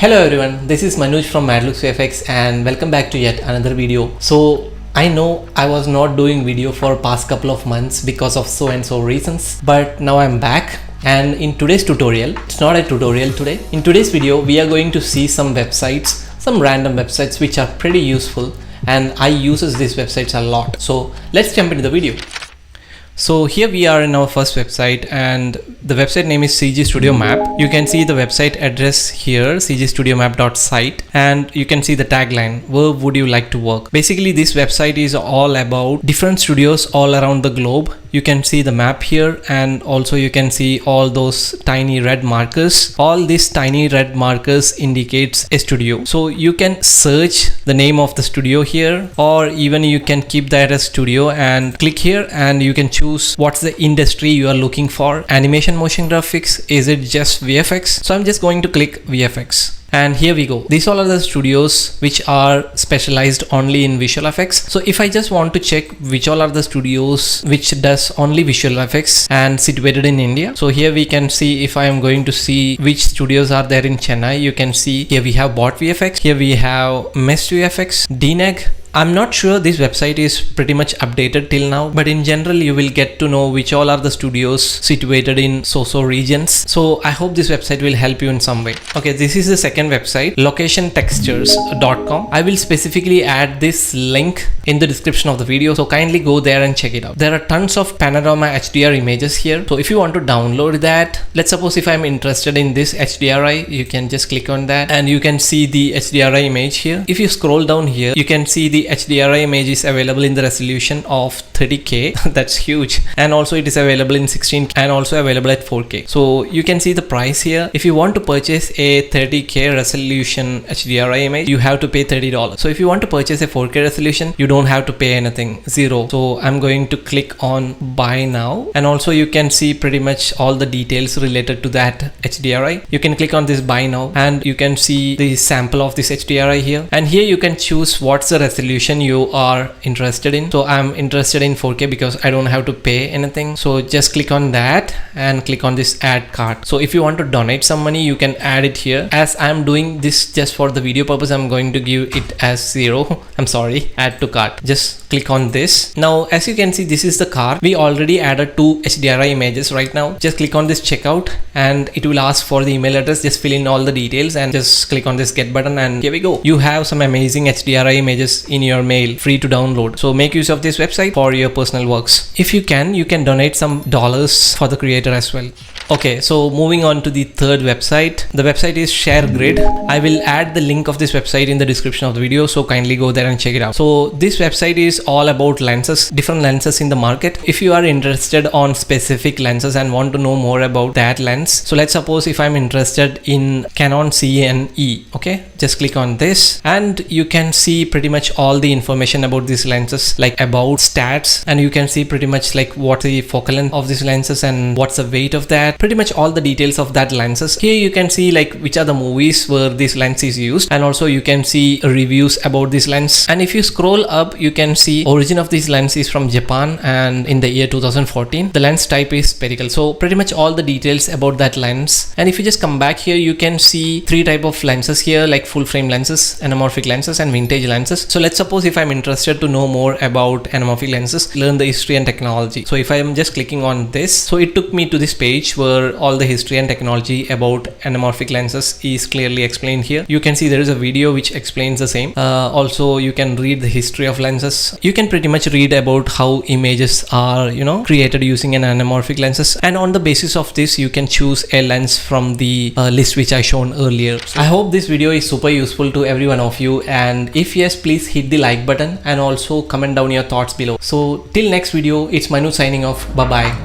Hello everyone, this is Manoj from Madlookz VFX and welcome back to yet another video. So I know I was not doing video for past couple of months because of so and so reasons, but now I'm back. And in today's tutorial, it's not a tutorial today. In today's video, we are going to see some websites, some random websites which are pretty useful, and I uses these websites a lot. So let's jump into the video. So here we are in our first website, and the website name is CG Studio Map. You can see the website address here, cgstudiomap.site, and you can see the tagline, where would you like to work? Basically this website is all about different studios all around the globe. You can see the map here, and also you can see all those tiny red markers. All these tiny red markers indicates a studio. So you can search the name of the studio here, or even you can keep that as studio and click here, and you can choose what's the industry you are looking for. Animation, motion graphics, is it just VFX? So I'm just going to click VFX. And here we go. These all are the studios which are specialized only in visual effects. So if I just want to check which all are the studios which does only visual effects and situated in India. So here we can see, if I am going to see which studios are there in Chennai, you can see here we have Bot VFX, here we have Mest VFX, DNEG. I'm not sure this website is pretty much updated till now, but in general you will get to know which all are the studios situated in so regions. So I hope this website will help you in some way. Okay, this is the second website, locationtextures.com. I will specifically add this link in the description of the video, so kindly go there and check it out. There are tons of panorama HDR images here. So if you want to download that, let's suppose if I'm interested in this HDRI, you can just click on that and you can see the HDRI image here. If you scroll down here, you can see the HDRI image is available in the resolution of 30K. That's huge. And also it is available in 16K and also available at 4K. So you can see the price here. If you want to purchase a 30K resolution HDRI image, you have to pay $30. So if you want to purchase a 4K resolution, you don't have to pay anything, zero. So I'm going to click on buy now, and also you can see pretty much all the details related to that HDRI. You can click on this buy now, and you can see the sample of this HDRI here, and here you can choose what's the resolution you are interested in. So I'm interested in 4K because I don't have to pay anything. So just click on that and click on this add cart. So if you want to donate some money, you can add it here. As I'm doing this just for the video purpose, I'm going to give it as 0. I'm sorry, add to cart. Just click on this. Now as you can see, this is the cart. We already added 2 HDRI images right now. Just click on this checkout and it will ask for the email address. Just fill in all the details and just click on this get button, and here we go. You have some amazing HDRI images in your mail, free to download. So make use of this website for your personal works. If you can donate some dollars for the creator as well. Okay, so moving on to the third website. The website is ShareGrid. I will add the link of this website in the description of the video, so kindly go there and check it out. So this website is all about lenses, different lenses in the market. If you are interested on specific lenses and want to know more about that lens, so let's suppose if I'm interested in Canon CNE, okay, just click on this and you can see pretty much all the information about these lenses, like about stats, and you can see pretty much like what's the focal length of these lenses and what's the weight of that, pretty much all the details of that lenses. Here you can see like which are the movies where this lens is used, and also you can see reviews about this lens. And if you scroll up, you can see origin of this lens is from Japan and in the year 2014. The lens type is spherical. So pretty much all the details about that lens. And if you just come back here, you can see 3 type of lenses here, like full frame lenses, anamorphic lenses, and vintage lenses. So let's suppose if I'm interested to know more about anamorphic lenses, learn the history and technology. So if I am just clicking on this, so it took me to this page where all the history and technology about anamorphic lenses is clearly explained here. You can see there is a video which explains the same. Also you can read the history of lenses. You can pretty much read about how images are, created using an anamorphic lenses, and on the basis of this you can choose a lens from the list which I shown earlier. So I hope this video is super useful to every one of you, and if yes, please hit the like button and also comment down your thoughts below. So till next video, it's Manu signing off. Bye bye.